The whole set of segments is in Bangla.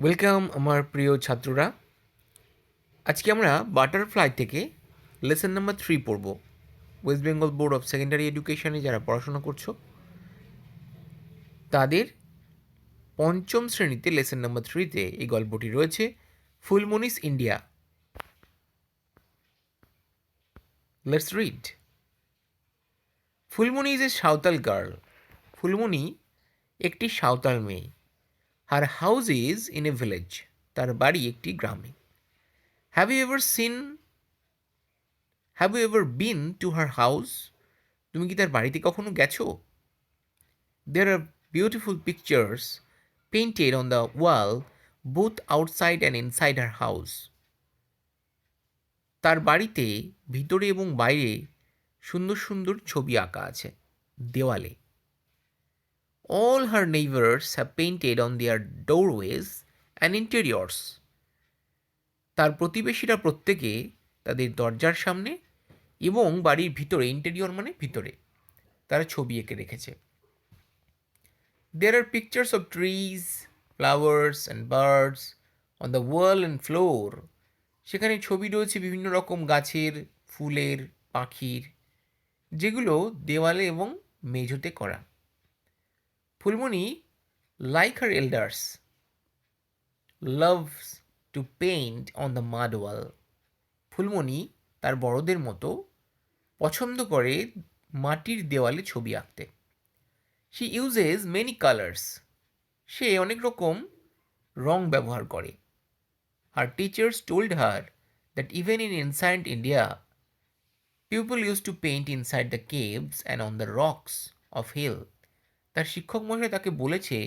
ওয়েলকাম আমার প্রিয় ছাত্ররা। আজকে আমরা বাটারফ্লাই থেকে লেসন নাম্বার 3 পড়ব। West Bengal board of secondary এডুকেশনে যারা পড়াশোনা করছো তাদের পঞ্চম শ্রেণীতে লেসন নাম্বার 3-তে এই গল্পটি রয়েছে, Phulmoni's India. Let's read. Phulmoni is a Santhal girl. Phulmoni একটি সাঁওতাল মেয়ে। Her house is in a village. তার বাড়ি একটি গ্রামে। Have you ever seen have you ever been to her house? তুমি কি তার বাড়িতে কখনো গেছো? There are beautiful pictures painted on the wall both outside and inside her house. তার বাড়িতে ভিতরে এবং বাইরে সুন্দর সুন্দর ছবি আঁকা আছে দেওয়ালে। All her neighbors have painted on their doorways and interiors. তার প্রতিবেশীরা প্রত্যেকে তাদের দরজার সামনে এবং বাড়ির ভিতরে, ইন্টেরিয়র মানে ভিতরে, তারা ছবি এঁকে রেখেছে। There are pictures of trees, flowers and birds on the wall and floor. সেখানে ছবি রয়েছে বিভিন্ন রকম গাছের, ফুলের, পাখির, যেগুলো দেওয়ালে এবং মেঝোতে করা। Phulmoni, like her elders, loves to paint on the mud wall. Phulmoni তার বড়দের মতো পছন্দ করে মাটির দেওয়ালে ছবি আঁকতে। She uses many colors. সে অনেক রকম রং ব্যবহার করে। Her teachers told her that even in ancient India, people used to paint inside the caves and on the rocks of hill. তার শিক্ষক মশাই তাকে বলেছে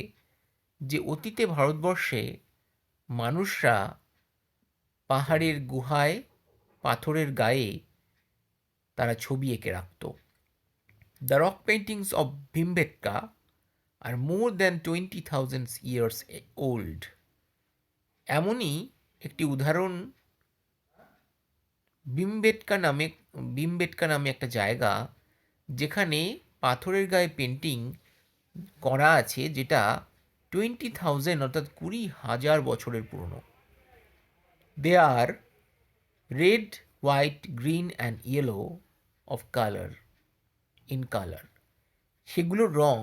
যে অতীতে ভারতবর্ষে মানুষরা পাহাড়ের গুহায়, পাথরের গায়ে তারা ছবি এঁকে রাখত। The rock paintings of Bhimbetka are more than 20,000 years old. এমনই একটি উদাহরণ ভীমবেটকা নামে একটা জায়গা, যেখানে পাথরের গায়ে পেন্টিং করা আছে, যেটা 20,000 অর্থাৎ 20,000 বছরের পুরনো। They are red, white, green and yellow of colour in colour. সেগুলোর রং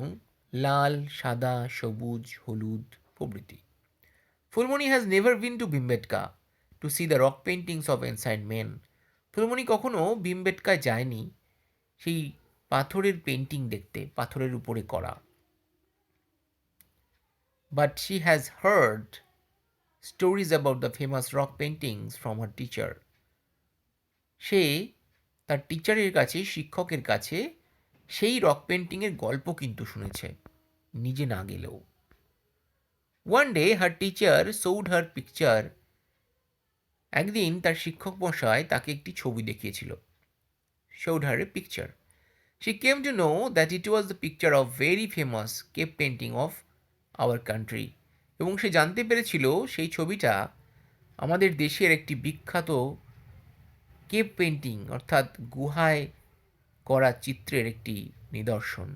লাল, সাদা, সবুজ, হলুদ প্রভৃতি। Phulmoni has never been to Bhimbetka to see the rock paintings of ancient men. Phulmoni কখনো ভীমবেটকায় যায়নি সেই পাথরের পেন্টিং দেখতে, পাথরের উপরে করা। But she has heard stories about the famous rock paintings from her teacher. সে তার টিচারের কাছে, শিক্ষকের কাছে সেই রক পেন্টিংয়ের গল্প কিন্তু শুনেছে, নিজে না গেলেও। One day her teacher showed her picture. একদিন তার শিক্ষক মশাই তাকে একটি ছবি দেখিয়েছিল। showed her a picture. She came to know that it was the picture of very famous cave painting of our country. এবং সে জানতে পেরেছিল সেই ছবিটা আমাদের দেশের একটি বিখ্যাত কেভ পেন্টিং অর্থাৎ গুহায় করা চিত্রের একটি নিদর্শন।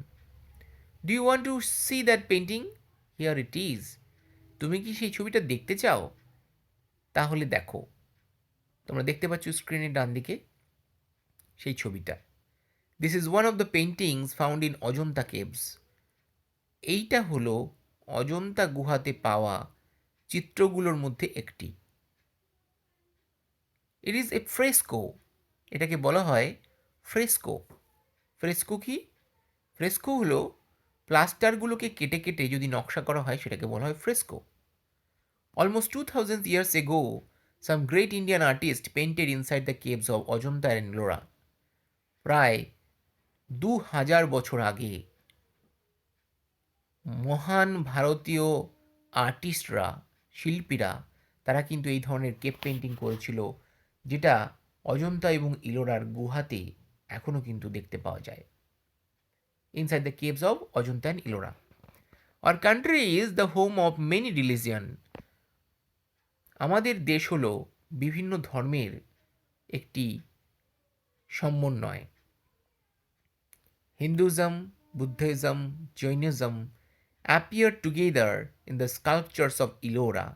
Do you want to see that painting? Here it is. তুমি কি সেই ছবিটা দেখতে চাও? তাহলে দেখো। তোমরা দেখতে পাচ্ছ স্ক্রিনের ডান দিকে সেই ছবিটা। This is one of the paintings found in Ajanta caves. এইটা হলো অজন্তা গুহাতে পাওয়া চিত্রগুলোর মধ্যে একটি। It is a fresco. এটাকে বলা হয় ফ্রেস্কো। ফ্রেস্কো কি? ফ্রেস্কো হলো প্লাস্টারগুলোকে কেটে কেটে যদি নকশা করা হয়, সেটাকে বলা হয় fresco. Almost 2000 years ago, some great Indian artists painted inside the caves of Ajanta and Ellora. প্রায় 2000 বছর আগে মহান ভারতীয় আর্টিস্টরা, শিল্পীরা, তারা কিন্তু এই ধরনের কেভ পেন্টিং করেছিল, যেটা অজন্তা এবং ইলোরার গুহাতে এখনও কিন্তু দেখতে পাওয়া যায়। Inside the caves of Ajanta and Ellora. Our country is the home of many religion. আমাদের দেশ হলো বিভিন্ন ধর্মের একটি সমন্বয়। Hinduism, Buddhism, Jainism appear together in the sculptures of Ellora.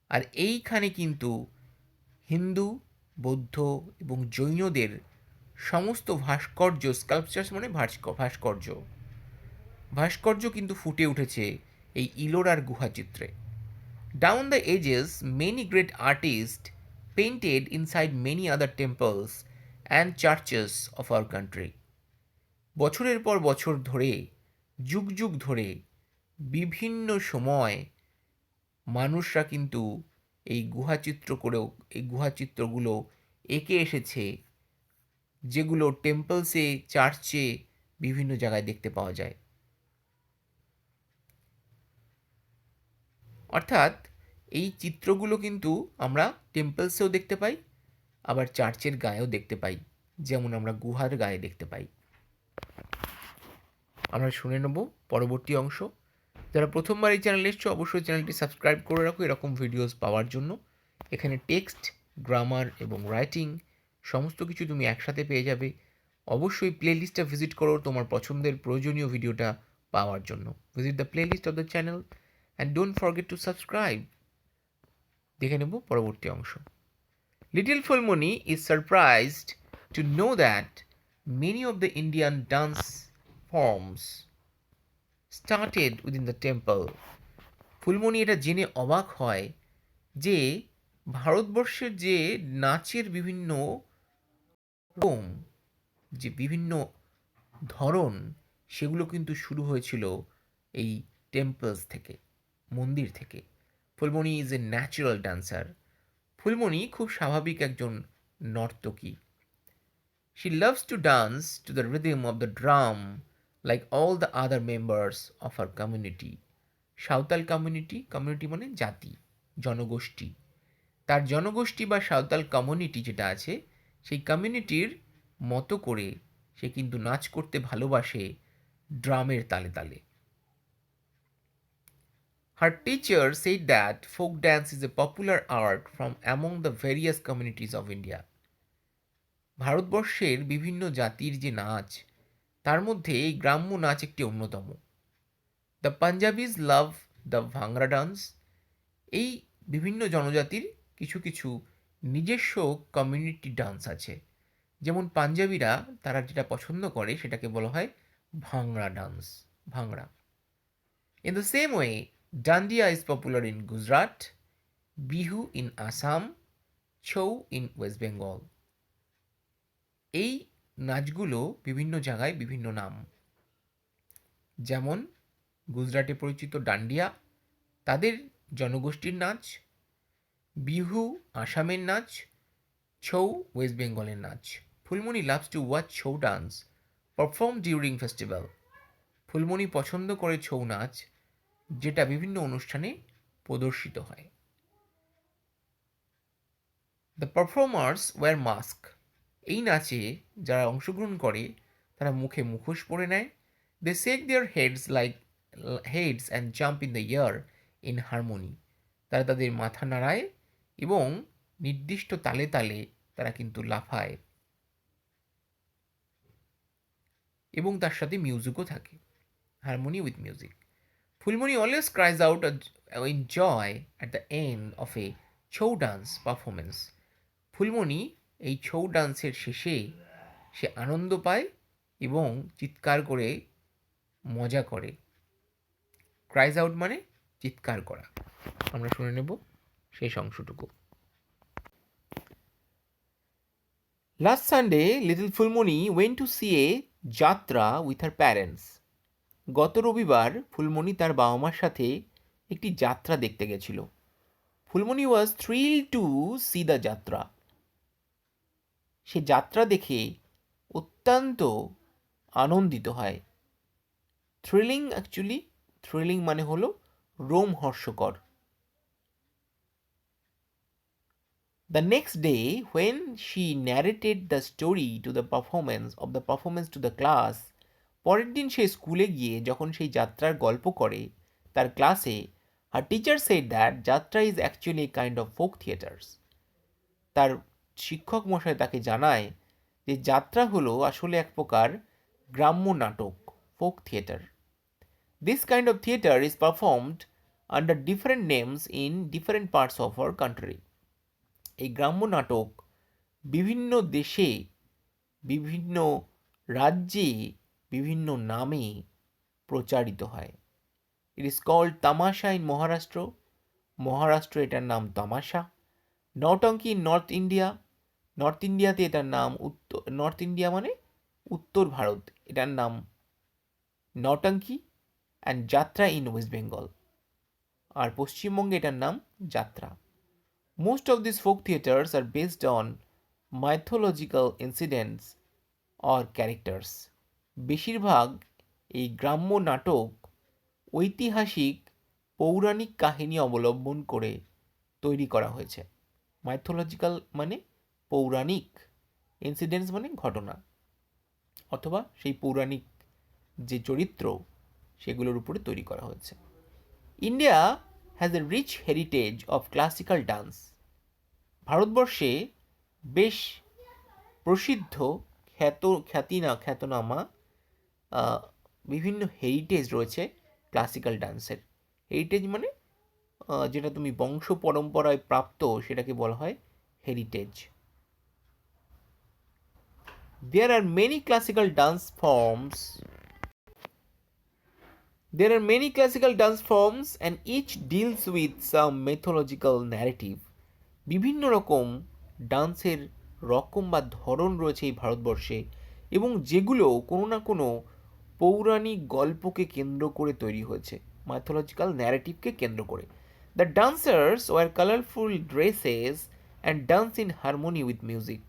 আর এইখানে কিন্তু হিন্দু, বৌদ্ধ এবং জৈনদের সমস্ত ভাস্কর্য, স্কাল্পচার্স মানে ভাস্কর্য ভাস্কর্য কিন্তু ফুটে উঠেছে এই ইলোরার গুহাচিত্রে। Down the edges, many great artists painted inside many other temples and churches of our country. বছরের পর বছর ধরে, যুগ যুগ ধরে, বিভিন্ন সময় মানুষরা কিন্তু এই গুহাচিত্রগুলো এঁকে এসেছে, যেগুলো টেম্পলসে, চার্চে, বিভিন্ন জায়গায় দেখতে পাওয়া যায়। অর্থাৎ এই চিত্রগুলো কিন্তু আমরা টেম্পলসেও দেখতে পাই, আবার চার্চের গায়েও দেখতে পাই, যেমন আমরা গুহার গায়ে দেখতে পাই। আমরা শুনে নেব পরবর্তী অংশ। যারা প্রথমবার এই চ্যানেলে এসছো অবশ্যই চ্যানেলটি সাবস্ক্রাইব করে রাখো এরকম ভিডিওস পাওয়ার জন্য। এখানে টেক্সট, গ্রামার এবং রাইটিং সমস্ত কিছু তুমি একসাথে পেয়ে যাবে। অবশ্যই প্লেলিস্টটা ভিজিট করো তোমার পছন্দের প্রয়োজনীয় ভিডিওটা পাওয়ার জন্য। Visit the playlist of the channel and don't forget to subscribe. দেখে নেব পরবর্তী অংশ। Little Fulmoni is surprised to know that many of the Indian dance forms started within the temple. Phulmoni এটা জেনে অবাক হয় যে ভারতবর্ষের যে নাচের বিভিন্ন রকম, যে বিভিন্ন ধরন, সেগুলো কিন্তু শুরু হয়েছিল এই টেম্পলস থেকে, মন্দির থেকে। Phulmoni is a natural dancer. Phulmoni খুব স্বাভাবিক একজন নর্তকী। She loves to dance to the rhythm of the drum like all the other members of her community. Santhal community মানে জাতি, জনগোষ্ঠী। তার জনগোষ্ঠী বা সাঁওতাল কমিউনিটি যেটা আছে, সেই কমিউনিটির মতো করে সে কিন্তু নাচ করতে ভালোবাসে ড্রামের তালে তালে। Her teacher said that folk dance is a popular art from among the various communities of India. ভারতবর্ষের বিভিন্ন জাতির যে নাচ, তার মধ্যে এই গ্রাম্য নাচ একটি অন্যতম। The Punjabis love the bhangra dance. এই বিভিন্ন জনজাতির কিছু কিছু নিজস্ব কমিউনিটি ডান্স আছে। যেমন পাঞ্জাবিরা তারা যেটা পছন্দ করে সেটাকে বলা হয় bhangra dance, bhangra. In the same way dandiya is popular in Gujarat, Bihu in Assam, Chhau in West Bengal. এই নাচগুলো বিভিন্ন জায়গায় বিভিন্ন নাম। যেমন গুজরাটে পরিচিত ডান্ডিয়া তাদের জনগোষ্ঠীর নাচ, বিহু আসামের নাচ, ছৌ ওয়েস্ট বেঙ্গলের নাচ। Phulmoni loves to watch Chhau dance perform during festival. Phulmoni পছন্দ করে ছৌ নাচ, যেটা বিভিন্ন অনুষ্ঠানে প্রদর্শিত হয়। The performers wear mask. এই নাচে যারা অংশগ্রহণ করে তারা মুখে মুখোশ পরে নেয়। They shake their heads and jump in the air in harmony. তারা তাদের মাথা নাড়ায় এবং নির্দিষ্ট তালে তালে তারা কিন্তু লাফায়, এবং তার সাথে মিউজিকও থাকে, harmony with music. Phulmoni always cries out in joy at the end of a Chhau dance performance. Phulmoni এই ছৌ ডান্সের শেষে সে আনন্দ পায় এবং চিৎকার করে মজা করে। ক্রাইজ আউট মানে চিৎকার করা। আমরা শুনে নেব শেষ অংশটুকু। Last Sunday little Phulmoni went to see a jatra with her parents. গত রবিবার ফুলমণি তার বাবা মার সাথে একটি যাত্রা দেখতে গেছিল। ফুলমণি ওয়াজ থ্রিল টু সি দ্য যাত্রা। সে যাত্রা দেখে অত্যন্ত আনন্দিত হয়। থ্রিলিং মানে হলো রোমহর্ষকর। The next day, when she narrated the story to the performance to the class, পরের দিন সে স্কুলে গিয়ে যখন সেই যাত্রার গল্প করে তার ক্লাসে, her teacher said that যাত্রা is actually a kind of folk theatres. তার শিক্ষক মশাই তাকে জানায় যে যাত্রা হলো আসলে এক প্রকার গ্রাম্য নাটক, folk theatre. This kind of theatre is performed under different names in different parts of our country. এই গ্রাম্য নাটক বিভিন্ন দেশে, বিভিন্ন রাজ্যে, বিভিন্ন নামে প্রচারিত হয়। ইট ইজ কল্ড তামাশা ইন মহারাষ্ট্র, মহারাষ্ট্র এটার নাম তামাশা। নৌটঙ্কি ইন নর্থ ইন্ডিয়া, নর্থ ইন্ডিয়াতে এটার নাম নর্থ ইন্ডিয়া মানে উত্তর ভারত, এটার নাম নৌটঙ্কি। অ্যান্ড যাত্রা ইন ওয়েস্ট বেঙ্গল, আর পশ্চিমবঙ্গে এটার নাম যাত্রা। Most of this folk theatres are based on mythological incidents or characters. বেশিরভাগ এই গ্রাম্য নাটক ঐতিহাসিক পৌরাণিক কাহিনী অবলম্বন করে তৈরি করা হয়েছে। মাইথোলজিক্যাল মানে পৌরাণিক, ইনসিডেন্টস মানে ঘটনা, অথবা সেই পৌরাণিক যে চরিত্র সেগুলোর উপরে তৈরি করা হয়েছে। India has a rich heritage of classical dance. ভারতবর্ষে বেশ প্রসিদ্ধ খ্যাতনামা বিভিন্ন হেরিটেজ রয়েছে ক্লাসিক্যাল ডান্সের। হেরিটেজ মানে যেটা তুমি বংশ পরম্পরায় প্রাপ্ত সেটাকে বলা হয় heritage. There are many classical dance forms. There are many classical dance forms and each deals with some mythological narrative. বিভিন্ন রকম ডান্সের রকম বা ধরন রয়েছে এই ভারতবর্ষে, এবং যেগুলো কোনো না কোনো পৌরাণিক গল্পকে কেন্দ্র করে তৈরি হয়েছে, মাইথোলজিক্যাল ন্যারেটিভকে কেন্দ্র করে। The dancers wear colourful dresses and dance in harmony with music.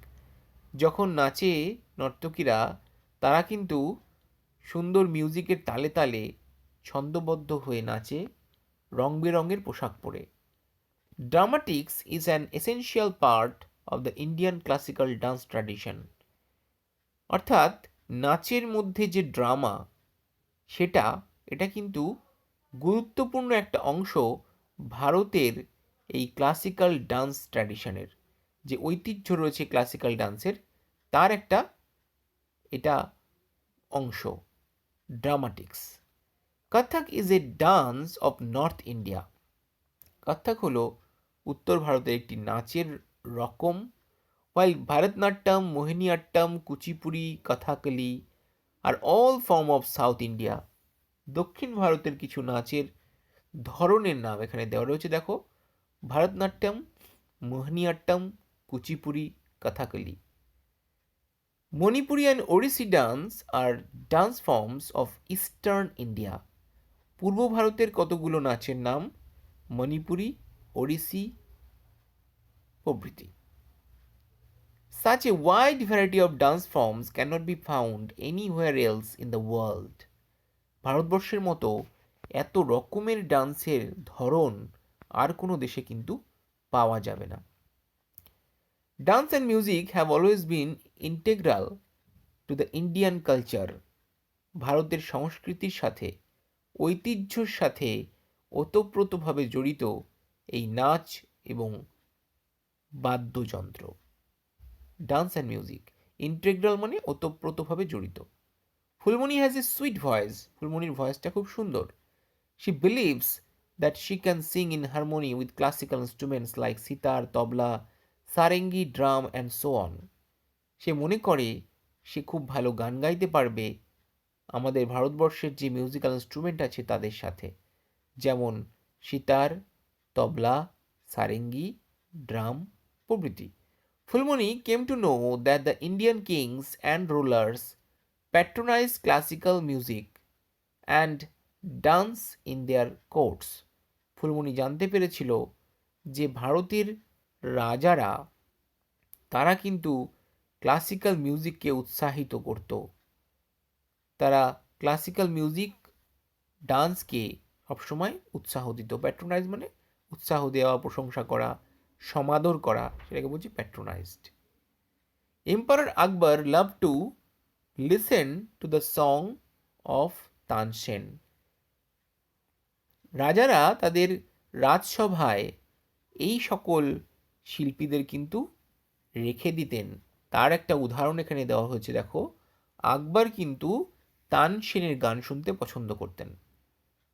যখন নাচে নর্তকীরা, তারা কিন্তু সুন্দর মিউজিকের তালে তালে ছন্দবদ্ধ হয়ে নাচে, রং বেরঙের পোশাক পরে। ড্রামাটিক্স is an essential part of the Indian classical dance tradition. অর্থাৎ নাচের মধ্যে যে ড্রামা, এটা কিন্তু গুরুত্বপূর্ণ একটা অংশ ভারতের এই ক্লাসিক্যাল ডান্স ট্র্যাডিশনের। যে ঐতিহ্য রয়েছে ক্লাসিক্যাল ডান্সের, তার একটা এটা অংশ, dramatics. Kathak is a dance of north India. Kathak হলো উত্তর ভারতের একটি নাচের রকম। while ভারতনাট্যম, মোহিনীঅট্টম, কুচিপুড়ি, কথাকলি আর all form of south India. দক্ষিণ ভারতের কিছু নাচের ধরনের নাম এখানে দেওয়া রয়েছে, দেখো, Bharatanatyam, Mohiniyattam, Kuchipudi, Kathakali. Manipuri and Odissi dance are dance forms of eastern India. পূর্ব ভারতের কতগুলো নাচের নাম মণিপুরি, ওড়িশি প্রভৃতি। Such a wide variety of dance forms cannot be found anywhere else in the world. ভারতবর্ষের মতো এত রকমের ডান্সের ধরন আর কোনো দেশে কিন্তু পাওয়া যাবে না। Dance and music have always been integral to the Indian culture. ভারতের সংস্কৃতির সাথে, ঐতিহ্যর সাথে ওতপ্রোতভাবে জড়িত এই নাচ এবং বাদ্যযন্ত্র। ডান্স অ্যান্ড মিউজিক, ইন্টেগ্রাল মানে ওতপ্রোতভাবে জড়িত। Phulmoni has a sweet voice. ফুলমণির ভয়েসটা খুব সুন্দর। She believes that she can sing in harmony with classical instruments like sitar, tabla, sarangi, drum and so on. সে মনে করে সে খুব ভালো গান গাইতে পারবে আমাদের ভারতবর্ষের যে মিউজিক্যাল ইনস্ট্রুমেন্ট আছে তাদের সাথে, যেমন সিতার, তবলা, সারেঙ্গি, ড্রাম প্রভৃতি। Fulmoni came to know that the Indian kings and rulers patronized classical music and dance in their courts. Phulmoni জানতে পেরেছিল যে ভারতের রাজারা, তারা কিন্তু ক্লাসিক্যাল মিউজিককে উৎসাহিত করত। তারা ক্লাসিক্যাল মিউজিক, ডান্সকে সবসময় উৎসাহ দিত। প্যাট্রোনাইজ মানে উৎসাহ দেওয়া, প্রশংসা করা, সমাদর করা, সেটাকে বলছি patronised. Emperor Akbar love to listen to the song of Tansen. রাজারা তাদের রাজসভায় এই সকল শিল্পীদের কিন্তু রেখে দিতেন। তার একটা উদাহরণ এখানে দেওয়া হয়েছে, দেখো, আকবর কিন্তু তানসেনের গান শুনতে পছন্দ করতেন।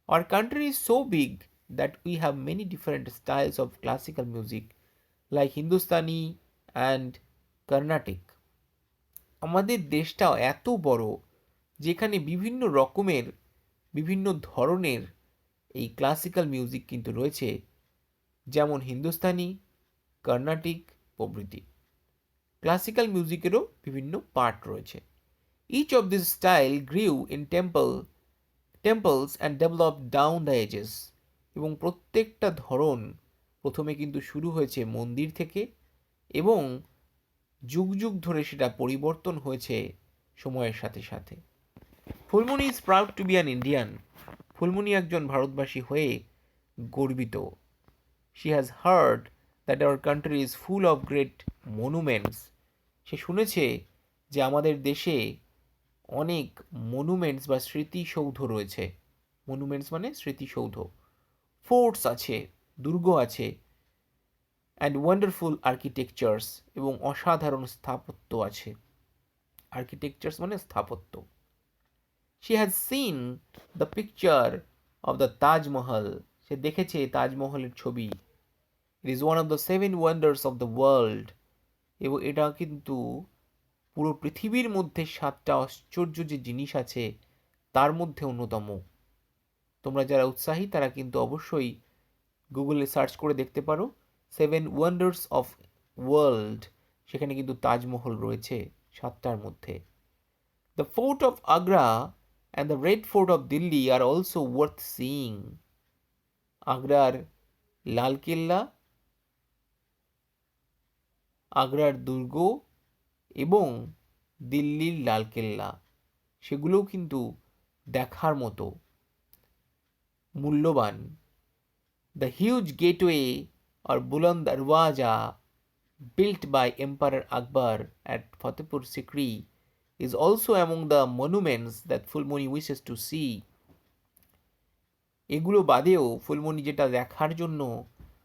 Our country is so big that we have many different styles of classical music like Hindustani and Carnatic. আমাদের দেশটাও এত বড় যেখানে বিভিন্ন রকমের বিভিন্ন ধরনের এই ক্লাসিক্যাল মিউজিক কিন্তু রয়েছে, যেমন হিন্দুস্তানি, কর্ণাটিক প্রভৃতি। ক্লাসিক্যাল মিউজিকেরও বিভিন্ন পার্ট রয়েছে। Each of this style grew in temples and develop down the ages. এবং প্রত্যেকটা ধরন প্রথমে কিন্তু শুরু হয়েছে মন্দির থেকে এবং যুগ যুগ ধরে সেটা পরিবর্তন হয়েছে সময়ের সাথে সাথে। Phulmoni is proud to be an Indian. Phulmoni একজন ভারতবাসী হয়ে গর্বিত। She has heard that our country is full of great monuments. সে শুনেছে যে আমাদের দেশে অনেক মনুমেন্টস বা স্মৃতিসৌধ রয়েছে। মনুমেন্টস মানে স্মৃতিসৌধ। ফোর্টস আছে, দুর্গ আছে, অ্যান্ড ওয়ান্ডারফুল আর্কিটেকচার্স, এবং অসাধারণ স্থাপত্য আছে। আর্কিটেকচার্স মানে স্থাপত্য। She has seen the picture of the Taj Mahal. সে দেখেছে তাজমহলের ছবি। It is one of the 7 wonders of the world. এবং এটা কিন্তু পুরো পৃথিবীর মধ্যে 7টা আশ্চর্য যে জিনিস আছে তার মধ্যে অন্যতম। তোমরা যারা উৎসাহী তারা কিন্তু অবশ্যই গুগলে সার্চ করে দেখতে পারো 7 ওয়ান্ডার্স অফ ওয়ার্ল্ড। সেখানে কিন্তু তাজমহল রয়েছে 7টার মধ্যে। The fort of Agra and the red fort of Delhi are also worth seeing. আগ্রার লালকেল্লা, আগ্রার দুর্গ এবং দিল্লির লালকেল্লা, সেগুলোও কিন্তু দেখার মতো মূল্যবান। The huge gateway R বুলন্দ Darwaza built by Emperor Akbar at Fatehpur Sikri is also among the monuments that Fulmoni wishes to see. এগুলো বাদেও ফুলমণি যেটা দেখার জন্য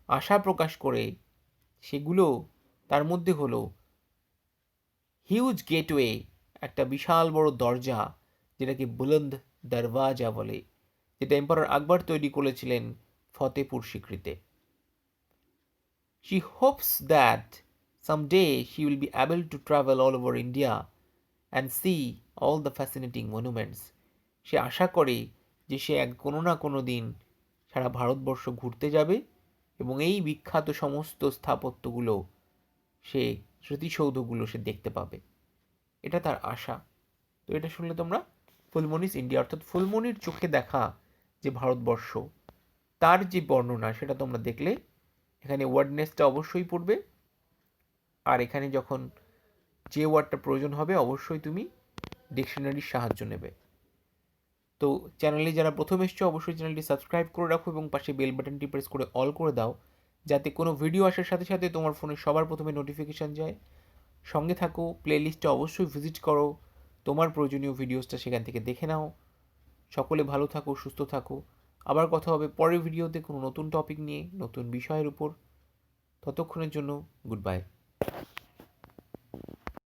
আশা প্রকাশ করে সেগুলো তার মধ্যে হলো হিউজ গেটওয়ে, একটা বিশাল বড় দরজা যেটাকে বুলন্দ দরওয়াজা বলে, যেটা এম্পারার আকবর তৈরি করেছিলেন Fatehpur সিক্রিতে। She hopes that someday she will be able to travel all over India and see all the fascinating monuments. সে আশা করে যে সে কোনো না কোনো দিন সারা ভারতবর্ষ ঘুরতে যাবে এবং এই বিখ্যাত সমস্ত স্থাপত্যগুলো, সে স্মৃতিসৌধগুলো সে দেখতে পাবে। এটা তার আশা। তো এটা শুনলে তোমরা ফুলমণিস ইন্ডিয়া অর্থাৎ ফুলমণির চোখে দেখা যে ভারতবর্ষ তার যে বর্ণনা সেটা তোমরা দেখলে। এখানে ওয়ার্ডনেসটা অবশ্যই পড়বে, আর এখানে যখন যে ওয়ার্ডটা প্রয়োজন হবে অবশ্যই তুমি ডিকশনারির সাহায্য নেবে। তো চ্যানেলে যারা প্রথম এসছো অবশ্যই চ্যানেলটি সাবস্ক্রাইব করে রাখো এবং পাশে বেল বাটনটি প্রেস করে অল করে দাও, যাতে কোনো ভিডিও আসার সাথে সাথে তোমার ফোনে সবার প্রথমে নোটিফিকেশান যায়। সঙ্গে থাকো, প্লেলিস্টটা অবশ্যই ভিজিট করো, তোমার প্রয়োজনীয় ভিডিওসটা সেখান থেকে দেখে নাও। সকলে ভালো থাকো, সুস্থ থাকো। আবার কথা হবে পরের ভিডিওতে কোনো নতুন টপিক নিয়ে, নতুন বিষয়ের উপর। ততক্ষণের জন্য গুড বাই।